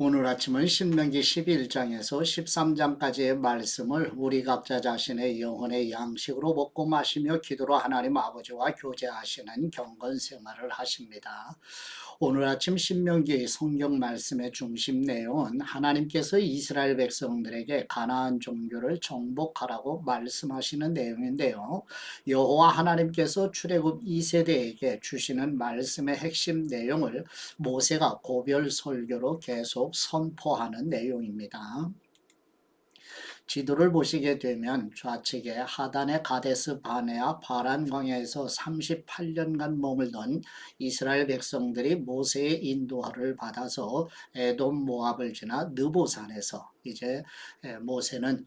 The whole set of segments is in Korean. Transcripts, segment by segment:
오늘 아침은 신명기 11장에서 13장까지의 말씀을 우리 각자 자신의 영혼의 양식으로 먹고 마시며 기도로 하나님 아버지와 교제하시는 경건 생활을 하십니다. 오늘 아침 신명기 성경 말씀의 중심 내용은 하나님께서 이스라엘 백성들에게 가나안 종교를 정복하라고 말씀하시는 내용인데요. 여호와 하나님께서 출애굽 2세대에게 주시는 말씀의 핵심 내용을 모세가 고별 설교로 계속 선포하는 내용입니다. 지도를 보시게 되면 좌측에 하단의 가데스 바네아 바란 광야에서 38년간 머물던 이스라엘 백성들이 모세의 인도를 받아서 에돔 모압을 지나 느보산에서 이제 모세는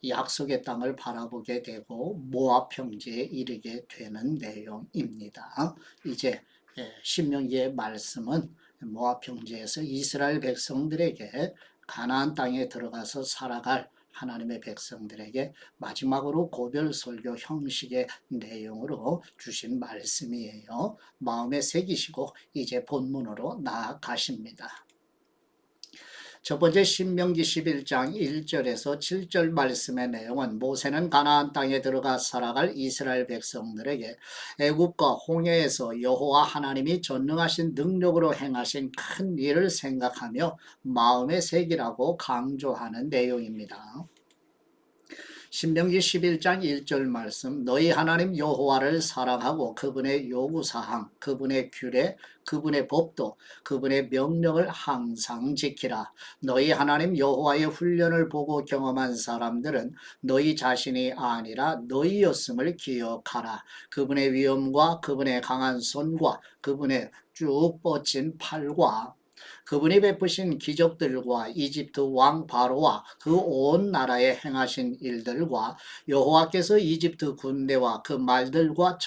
약속의 땅을 바라보게 되고 모압 평지에 이르게 되는 내용입니다. 이제 신명기의 말씀은 모압 평지에서 이스라엘 백성들에게 가나안 땅에 들어가서 살아갈 하나님의 백성들에게 마지막으로 고별 설교 형식의 내용으로 주신 말씀이에요. 마음에 새기시고 이제 본문으로 나아가십니다. 첫 번째 신명기 11장 1절에서 7절 말씀의 내용은 모세는 가나안 땅에 들어가 살아갈 이스라엘 백성들에게 애굽과 홍해에서 여호와 하나님이 전능하신 능력으로 행하신 큰 일을 생각하며 마음에 새기라고 강조하는 내용입니다. 신명기 11장 1절 말씀, 너희 하나님 여호와를 사랑하고 그분의 요구사항, 그분의 규례, 그분의 법도, 그분의 명령을 항상 지키라. 너희 하나님 여호와의 훈련을 보고 경험한 사람들은 너희 자신이 아니라 너희였음을 기억하라. 그분의 위엄과 그분의 강한 손과 그분의 쭉 뻗친 팔과 그분이 베푸신 기적들과 이집트 왕 바로와 그 온 나라에 행하신 일들과 여호와께서 이집트 군대와 그 말들과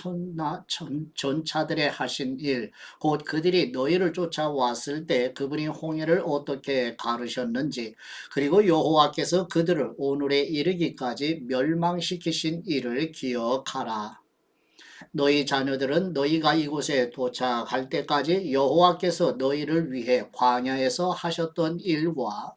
전차들에 하신 일, 곧 그들이 너희를 쫓아왔을 때 그분이 홍해를 어떻게 가르셨는지, 그리고 여호와께서 그들을 오늘에 이르기까지 멸망시키신 일을 기억하라. 너희 자녀들은 너희가 이곳에 도착할 때까지 여호와께서 너희를 위해 광야에서 하셨던 일과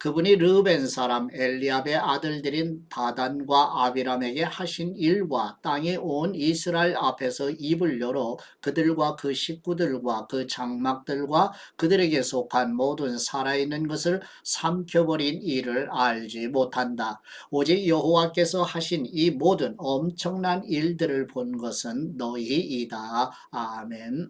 그분이 르벤 사람 엘리압의 아들들인 다단과 아비람에게 하신 일과 땅에 온 이스라엘 앞에서 입을 열어 그들과 그 식구들과 그 장막들과 그들에게 속한 모든 살아있는 것을 삼켜버린 일을 알지 못한다. 오직 여호와께서 하신 이 모든 엄청난 일들을 본 것은 너희이다. 아멘.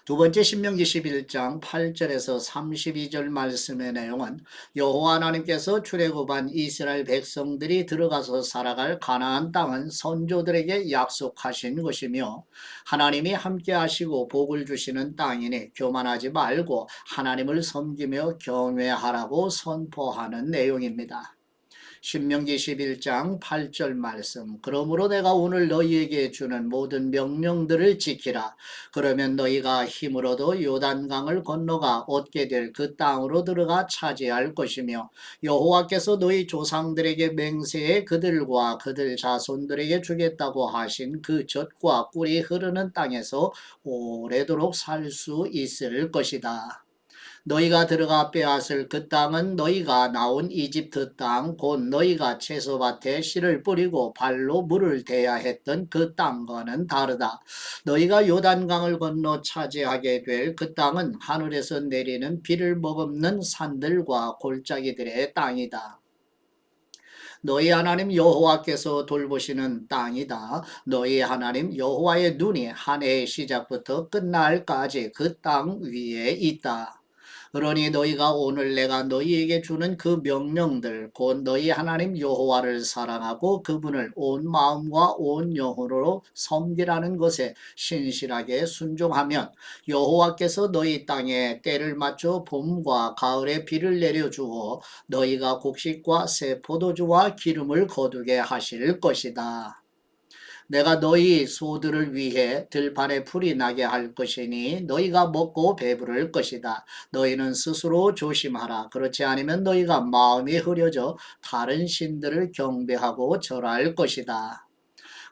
두 번째 신명기 11장 8절에서 32절 말씀의 내용은 여호와 하나님께서 출애굽한 이스라엘 백성들이 들어가서 살아갈 가나안 땅은 선조들에게 약속하신 것이며 하나님이 함께 하시고 복을 주시는 땅이니 교만하지 말고 하나님을 섬기며 경외하라고 선포하는 내용입니다. 신명기 11장 8절 말씀, 그러므로 내가 오늘 너희에게 주는 모든 명령들을 지키라. 그러면 너희가 힘으로도 요단강을 건너가 얻게 될 그 땅으로 들어가 차지할 것이며 여호와께서 너희 조상들에게 맹세해 그들과 그들 자손들에게 주겠다고 하신 그 젖과 꿀이 흐르는 땅에서 오래도록 살 수 있을 것이다. 너희가 들어가 빼앗을 그 땅은 너희가 나온 이집트 땅, 곧 너희가 채소밭에 씨를 뿌리고 발로 물을 대야 했던 그 땅과는 다르다. 너희가 요단강을 건너 차지하게 될 그 땅은 하늘에서 내리는 비를 머금는 산들과 골짜기들의 땅이다. 너희 하나님 여호와께서 돌보시는 땅이다. 너희 하나님 여호와의 눈이 한 해의 시작부터 끝날까지 그 땅 위에 있다. 그러니 너희가 오늘 내가 너희에게 주는 그 명령들 곧 너희 하나님 여호와를 사랑하고 그분을 온 마음과 온 영혼으로 섬기라는 것에 신실하게 순종하면 여호와께서 너희 땅에 때를 맞춰 봄과 가을에 비를 내려주어 너희가 곡식과 새 포도주와 기름을 거두게 하실 것이다. 내가 너희 소들을 위해 들판에 풀이 나게 할 것이니 너희가 먹고 배부를 것이다. 너희는 스스로 조심하라. 그렇지 않으면 너희가 마음이 흐려져 다른 신들을 경배하고 절할 것이다.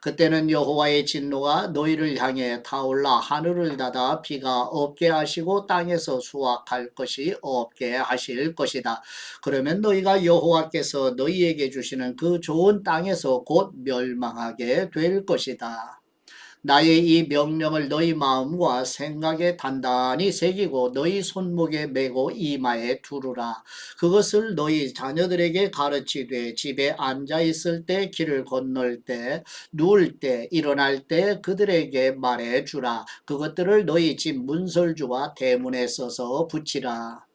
그때는 여호와의 진노가 너희를 향해 타올라 하늘을 닫아 비가 없게 하시고 땅에서 수확할 것이 없게 하실 것이다. 그러면 너희가 여호와께서 너희에게 주시는 그 좋은 땅에서 곧 멸망하게 될 것이다. 나의 이 명령을 너희 마음과 생각에 단단히 새기고 너희 손목에 메고 이마에 두르라. 그것을 너희 자녀들에게 가르치되 집에 앉아 있을 때, 길을 건널 때, 누울 때, 일어날 때 그들에게 말해 주라. 그것들을 너희 집 문설주와 대문에 써서 붙이라.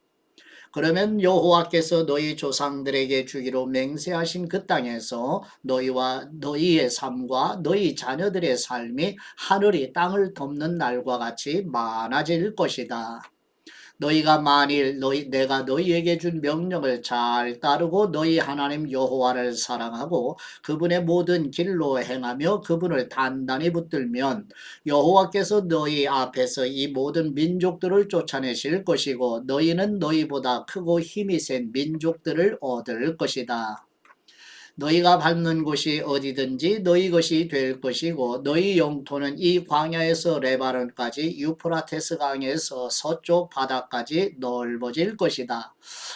그러면 여호와께서 너희 조상들에게 주기로 맹세하신 그 땅에서 너희와 너희의 삶과 너희 자녀들의 삶이 하늘이 땅을 덮는 날과 같이 많아질 것이다. 너희가 만일 내가 너희에게 준 명령을 잘 따르고 너희 하나님 여호와를 사랑하고 그분의 모든 길로 행하며 그분을 단단히 붙들면 여호와께서 너희 앞에서 이 모든 민족들을 쫓아내실 것이고 너희는 너희보다 크고 힘이 센 민족들을 얻을 것이다. 너희가 밟는 곳이 어디든지 너희 것이 될 것이고 너희 영토는 이 광야에서 레바논까지 유프라테스 강에서 서쪽 바다까지 넓어질 것이다.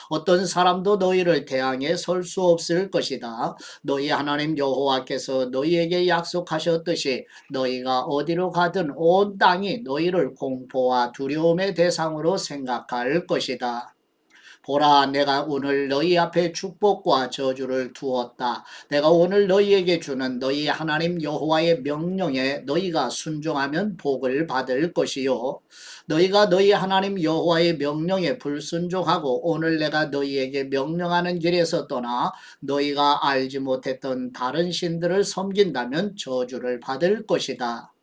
어떤 사람도 너희를 대항해 설 수 없을 것이다. 너희 하나님 여호와께서 너희에게 약속하셨듯이 너희가 어디로 가든 온 땅이 너희를 공포와 두려움의 대상으로 생각할 것이다. 보라, 내가 오늘 너희 앞에 축복과 저주를 두었다. 내가 오늘 너희에게 주는 너희 하나님 여호와의 명령에 너희가 순종하면 복을 받을 것이요. 너희가 너희 하나님 여호와의 명령에 불순종하고 오늘 내가 너희에게 명령하는 길에서 떠나 너희가 알지 못했던 다른 신들을 섬긴다면 저주를 받을 것이다.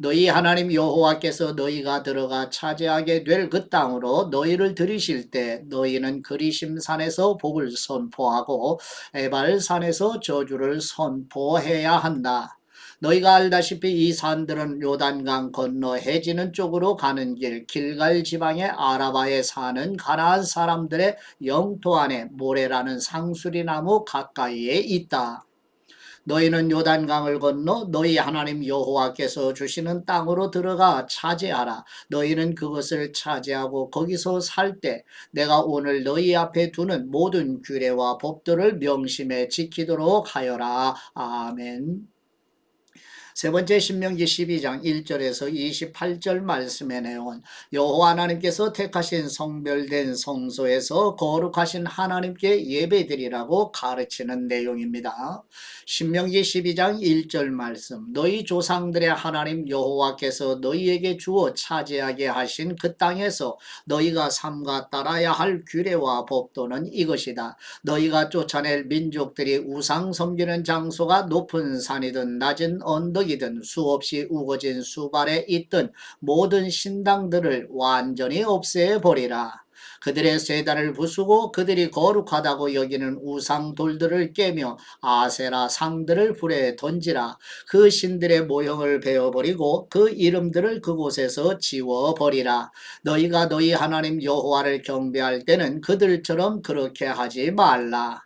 너희 하나님 여호와께서 너희가 들어가 차지하게 될 그 땅으로 너희를 들이실 때 너희는 그리심 산에서 복을 선포하고 에발 산에서 저주를 선포해야 한다. 너희가 알다시피 이 산들은 요단강 건너 해지는 쪽으로 가는 길 길갈 지방의 아라바에 사는 가나안 사람들의 영토 안에 모래라는 상수리 나무 가까이에 있다. 너희는 요단강을 건너 너희 하나님 여호와께서 주시는 땅으로 들어가 차지하라. 너희는 그것을 차지하고 거기서 살 때 내가 오늘 너희 앞에 두는 모든 규례와 법도를 명심해 지키도록 하여라. 아멘. 세 번째 신명기 12장 1절에서 28절 말씀의 내용은 여호와 하나님께서 택하신 성별된 성소에서 거룩하신 하나님께 예배드리라고 가르치는 내용입니다. 신명기 12장 1절 말씀 너희 조상들의 하나님 여호와께서 너희에게 주어 차지하게 하신 그 땅에서 너희가 삼가 따라야 할 규례와 법도는 이것이다. 너희가 쫓아낼 민족들이 우상 섬기는 장소가 높은 산이든 낮은 언덕이든 수없이 우거진 수발에 있던 모든 신당들을 완전히 없애버리라. 그들의 쇠단을 부수고 그들이 거룩하다고 여기는 우상 돌들을 깨며 아세라 상들을 불에 던지라. 그 신들의 모형을 베어버리고 그 이름들을 그곳에서 지워버리라. 너희가 너희 하나님 여호와를 경배할 때는 그들처럼 그렇게 하지 말라.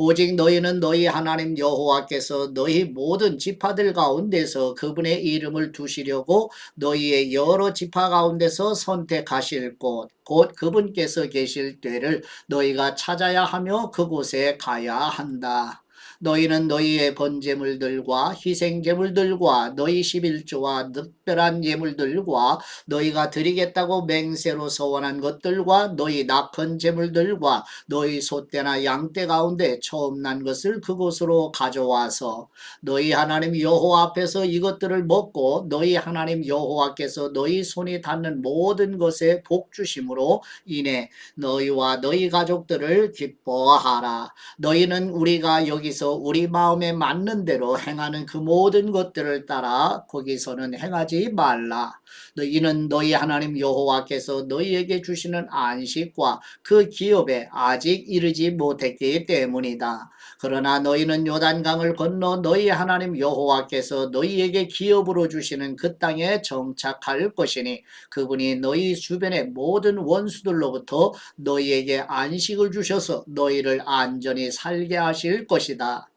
오직 너희는 너희 하나님 여호와께서 너희 모든 지파들 가운데서 그분의 이름을 두시려고 너희의 여러 지파 가운데서 선택하실 곳, 곧 그분께서 계실 때를 너희가 찾아야 하며 그곳에 가야 한다. 너희는 너희의 번제물들과 희생제물들과 너희 11조와 특별한 예물들과 너희가 드리겠다고 맹세로 서원한 것들과 너희 낙헌 제물들과 너희 소떼나 양떼 가운데 처음 난 것을 그곳으로 가져와서 너희 하나님 여호와 앞에서 이것들을 먹고 너희 하나님 여호와께서 너희 손이 닿는 모든 것에 복 주심으로 인해 너희와 너희 가족들을 기뻐하라. 너희는 우리가 여기서 우리 마음에 맞는 대로 행하는 그 모든 것들을 따라 거기서는 행하지 말라. 너희는 너희 하나님 여호와께서 너희에게 주시는 안식과 그 기업에 아직 이르지 못했기 때문이다. 그러나 너희는 요단강을 건너 너희 하나님 여호와께서 너희에게 기업으로 주시는 그 땅에 정착할 것이니 그분이 너희 주변의 모든 원수들로부터 너희에게 안식을 주셔서 너희를 안전히 살게 하실 것이다.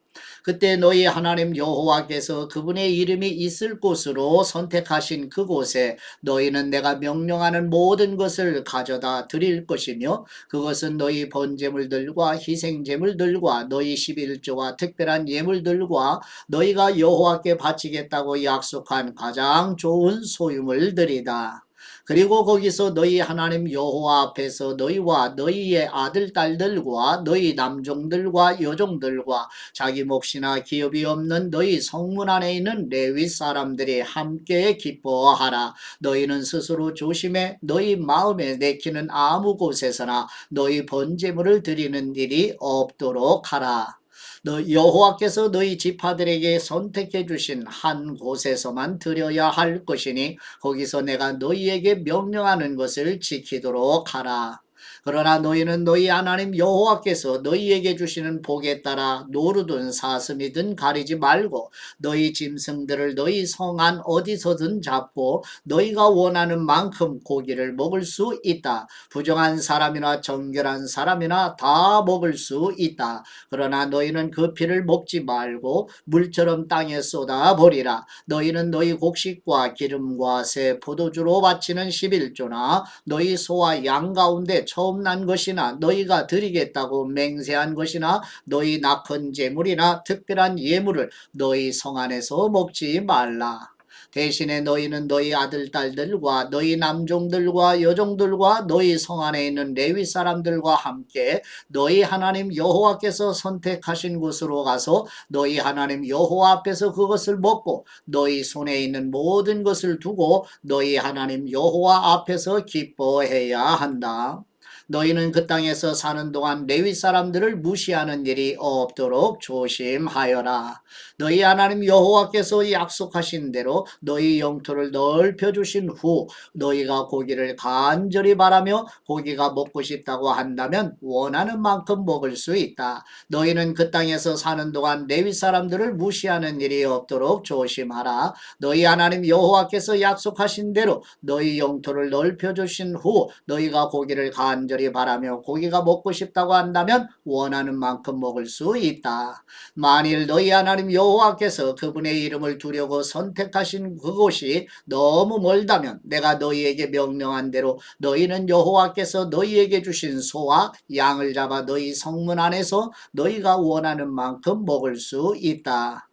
그때 너희 하나님 여호와께서 그분의 이름이 있을 곳으로 선택하신 그곳에 너희는 내가 명령하는 모든 것을 가져다 드릴 것이며 그것은 너희 번제물들과 희생제물들과 너희 11조와 특별한 예물들과 너희가 여호와께 바치겠다고 약속한 가장 좋은 소유물들이다. 그리고 거기서 너희 하나님 여호와 앞에서 너희와 너희의 아들 딸들과 너희 남종들과 여종들과 자기 몫이나 기업이 없는 너희 성문 안에 있는 레위 사람들이 함께 기뻐하라. 너희는 스스로 조심해 너희 마음에 내키는 아무 곳에서나 너희 번제물을 드리는 일이 없도록 하라. 너 여호와께서 너희 지파들에게 선택해 주신 한 곳에서만 드려야 할 것이니 거기서 내가 너희에게 명령하는 것을 지키도록 하라. 그러나 너희는 너희 하나님 여호와께서 너희에게 주시는 복에 따라 노루든 사슴이든 가리지 말고 너희 짐승들을 너희 성 안 어디서든 잡고 너희가 원하는 만큼 고기를 먹을 수 있다. 부정한 사람이나 정결한 사람이나 다 먹을 수 있다. 그러나 너희는 그 피를 먹지 말고 물처럼 땅에 쏟아 버리라. 너희는 너희 곡식과 기름과 새 포도주로 바치는 11조나 너희 소와 양 가운데 처음 난 것이나 너희가 드리겠다고 맹세한 것이나 너희 낙헌 제물이나 특별한 예물을 너희 성 안에서 먹지 말라. 대신에 너희는 너희 아들 딸들과 너희 남종들과 여종들과 너희 성 안에 있는 레위 사람들과 함께 너희 하나님 여호와께서 선택하신 곳으로 가서 너희 하나님 여호와 앞에서 그것을 먹고 너희 손에 있는 모든 것을 두고 너희 하나님 여호와 앞에서 기뻐해야 한다. 너희는 그 땅에서 사는 동안 레위 사람들을 무시하는 일이 없도록 조심하여라. 너희 하나님 여호와께서 약속하신 대로 너희 영토를 넓혀 주신 후 너희가 고기를 간절히 바라며 고기가 먹고 싶다고 한다면 원하는 만큼 먹을 수 있다. 너희는 그 땅에서 사는 동안 레위 사람들을 무시하는 일이 없도록 조심하라. 너희 하나님 여호와께서 약속하신 대로 너희 영토를 넓혀 주신 후 너희가 고기를 간절히 바라며 고기가 먹고 싶다고 한다면 원하는 만큼 먹을 수 있다. 만일 너희 하나님 여호와께서 그분의 이름을 두려고 선택하신 그곳이 너무 멀다면 내가 너희에게 명령한 대로 너희는 여호와께서 너희에게 주신 소와 양을 잡아 너희 성문 안에서 너희가 원하는 만큼 먹을 수 있다.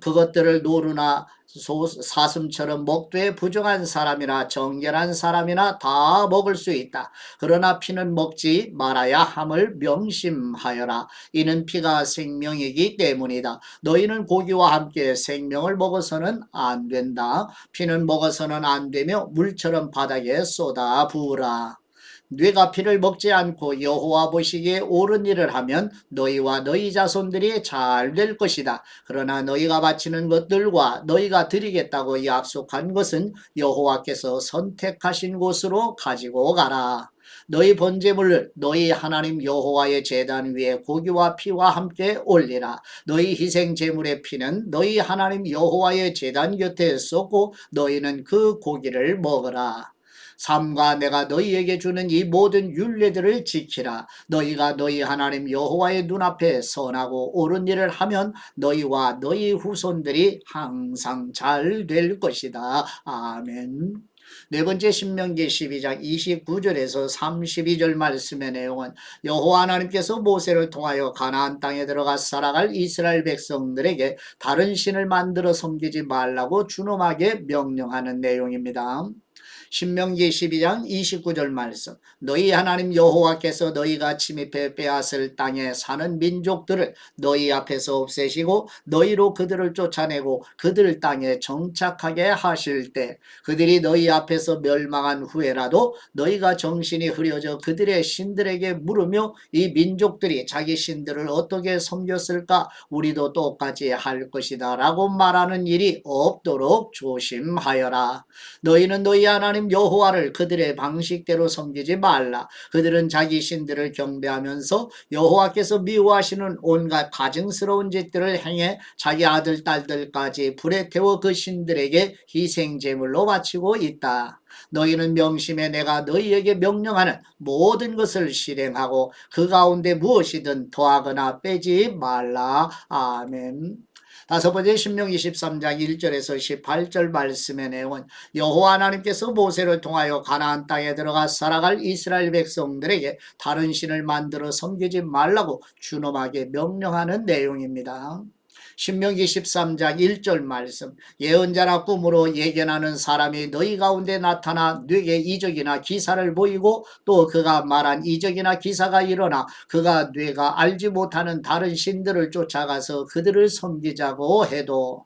그것들을 노루나 사슴처럼 목도에 부정한 사람이나 정결한 사람이나 다 먹을 수 있다. 그러나 피는 먹지 말아야 함을 명심하여라. 이는 피가 생명이기 때문이다. 너희는 고기와 함께 생명을 먹어서는 안 된다. 피는 먹어서는 안 되며 물처럼 바닥에 쏟아 부으라. 네가 피를 먹지 않고 여호와 보시기에 옳은 일을 하면 너희와 너희 자손들이 잘 될 것이다. 그러나 너희가 바치는 것들과 너희가 드리겠다고 약속한 것은 여호와께서 선택하신 곳으로 가지고 가라. 너희 번제물을 너희 하나님 여호와의 제단 위에 고기와 피와 함께 올리라. 너희 희생 제물의 피는 너희 하나님 여호와의 제단 곁에 쏟고 너희는 그 고기를 먹으라. 삼가 내가 너희에게 주는 이 모든 율례들을 지키라. 너희가 너희 하나님 여호와의 눈앞에 선하고 옳은 일을 하면 너희와 너희 후손들이 항상 잘 될 것이다. 아멘. 네 번째 신명기 12장 29절에서 32절 말씀의 내용은 여호와 하나님께서 모세를 통하여 가나안 땅에 들어가 살아갈 이스라엘 백성들에게 다른 신을 만들어 섬기지 말라고 준엄하게 명령하는 내용입니다. 신명기 12장 29절 말씀 너희 하나님 여호와께서 너희가 침입해 빼앗을 땅에 사는 민족들을 너희 앞에서 없애시고 너희로 그들을 쫓아내고 그들 땅에 정착하게 하실 때 그들이 너희 앞에서 멸망한 후에라도 너희가 정신이 흐려져 그들의 신들에게 물으며 이 민족들이 자기 신들을 어떻게 섬겼을까 우리도 똑같이 할 것이다 라고 말하는 일이 없도록 조심하여라. 너희는 너희 하나님 하나님 여호와를 그들의 방식대로 섬기지 말라. 그들은 자기 신들을 경배하면서 여호와께서 미워하시는 온갖 가증스러운 짓들을 행해 자기 아들 딸들까지 불에 태워 그 신들에게 희생 제물로 바치고 있다. 너희는 명심해 내가 너희에게 명령하는 모든 것을 실행하고 그 가운데 무엇이든 더하거나 빼지 말라. 아멘. 다섯 번째 신명기 13장 1절에서 18절 말씀의 내용은 여호와 하나님께서 모세를 통하여 가나안 땅에 들어가 살아갈 이스라엘 백성들에게 다른 신을 만들어 섬기지 말라고 준엄하게 명령하는 내용입니다. 신명기 13장 1절 말씀, 예언자나 꿈으로 예견하는 사람이 너희 가운데 나타나 네게 이적이나 기사를 보이고 또 그가 말한 이적이나 기사가 일어나 그가 네가 알지 못하는 다른 신들을 쫓아가서 그들을 섬기자고 해도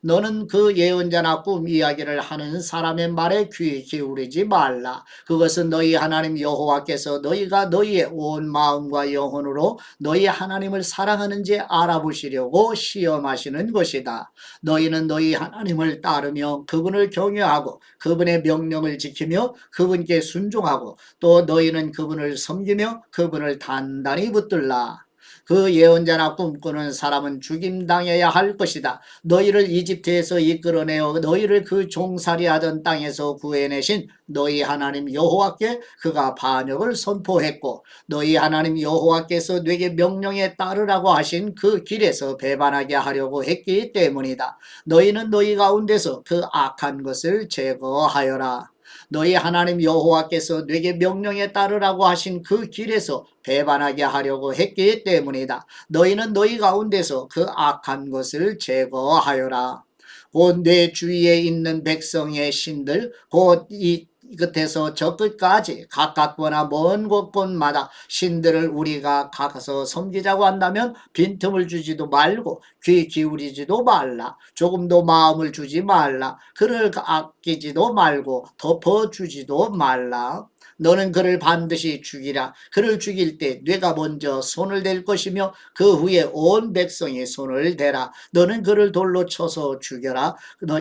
너는 그 예언자나 꿈 이야기를 하는 사람의 말에 귀 기울이지 말라. 그것은 너희 하나님 여호와께서 너희가 너희의 온 마음과 영혼으로 너희 하나님을 사랑하는지 알아보시려고 시험하시는 것이다. 너희는 너희 하나님을 따르며 그분을 경외하고 그분의 명령을 지키며 그분께 순종하고 또 너희는 그분을 섬기며 그분을 단단히 붙들라. 그 예언자나 꿈꾸는 사람은 죽임당해야 할 것이다. 너희를 이집트에서 이끌어내어 너희를 그 종살이하던 땅에서 구해내신 너희 하나님 여호와께 그가 반역을 선포했고 너희 하나님 여호와께서 네게 명령에 따르라고 하신 그 길에서 배반하게 하려고 했기 때문이다. 너희는 너희 가운데서 그 악한 것을 제거하여라. 너희 하나님 여호와께서 네게 명령에 따르라고 하신 그 길에서 배반하게 하려고 했기 때문이다. 너희는 너희 가운데서 그 악한 것을 제거하여라. 곧 내 주위에 있는 백성의 신들 곧 이 끝에서 저 끝까지 가깝거나 먼 곳곳마다 신들을 우리가 가서 섬기자고 한다면 빈틈을 주지도 말고 귀 기울이지도 말라. 조금도 마음을 주지 말라. 그를 아끼지도 말고 덮어주지도 말라. 너는 그를 반드시 죽이라. 그를 죽일 때 네가 먼저 손을 댈 것이며 그 후에 온 백성이 손을 대라. 너는 그를 돌로 쳐서 죽여라.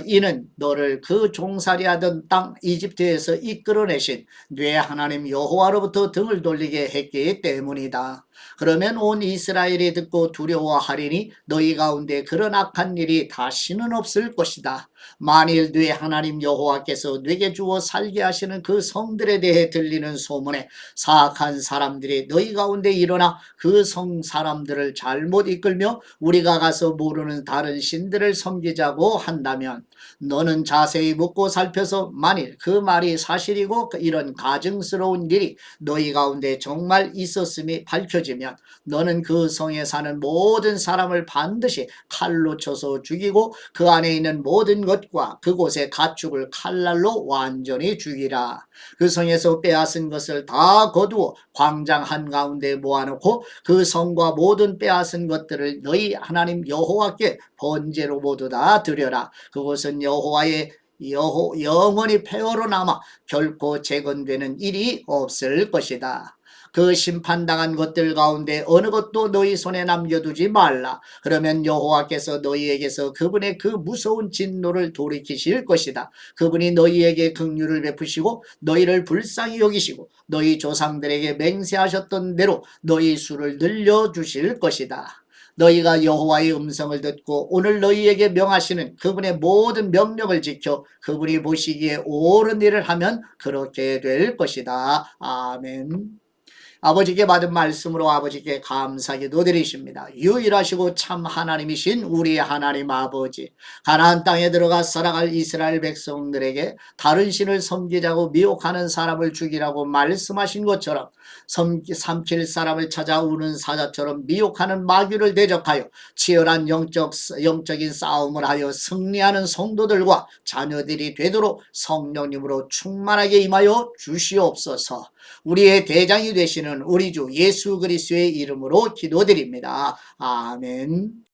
이는 너를 그 종살이하던 땅 이집트에서 이끌어내신 네 하나님 여호와로부터 등을 돌리게 했기 때문이다. 그러면 온 이스라엘이 듣고 두려워하리니 너희 가운데 그런 악한 일이 다시는 없을 것이다. 만일 네 하나님 여호와께서 네게 주어 살게 하시는 그 성들에 대해 들리는 소문에 사악한 사람들이 너희 가운데 일어나 그 성 사람들을 잘못 이끌며 우리가 가서 모르는 다른 신들을 섬기자고 한다면 너는 자세히 묻고 살펴서 만일 그 말이 사실이고 이런 가증스러운 일이 너희 가운데 정말 있었음이 밝혀지면 너는 그 성에 사는 모든 사람을 반드시 칼로 쳐서 죽이고 그 안에 있는 모든 것과 그곳의 가축을 칼날로 완전히 죽이라. 그 성에서 빼앗은 것을 다 거두어 광장 한가운데 모아놓고 그 성과 모든 빼앗은 것들을 너희 하나님 여호와께 번제로 모두 다 드려라. 그곳은 여호와의 영원히 폐허로 남아 결코 재건되는 일이 없을 것이다. 그 심판당한 것들 가운데 어느 것도 너희 손에 남겨두지 말라. 그러면 여호와께서 너희에게서 그분의 그 무서운 진노를 돌이키실 것이다. 그분이 너희에게 긍휼을 베푸시고 너희를 불쌍히 여기시고 너희 조상들에게 맹세하셨던 대로 너희 수를 늘려주실 것이다. 너희가 여호와의 음성을 듣고 오늘 너희에게 명하시는 그분의 모든 명령을 지켜 그분이 보시기에 옳은 일을 하면 그렇게 될 것이다. 아멘. 아버지께 받은 말씀으로 아버지께 감사기도 드리십니다. 유일하시고 참 하나님이신 우리 하나님 아버지, 가나안 땅에 들어가 살아갈 이스라엘 백성들에게 다른 신을 섬기자고 미혹하는 사람을 죽이라고 말씀하신 것처럼 삼킬 사람을 찾아 우는 사자처럼 미혹하는 마귀를 대적하여 치열한 영적인 싸움을 하여 승리하는 성도들과 자녀들이 되도록 성령님으로 충만하게 임하여 주시옵소서. 우리의 대장이 되시는 우리 주 예수 그리스도의 이름으로 기도드립니다. 아멘.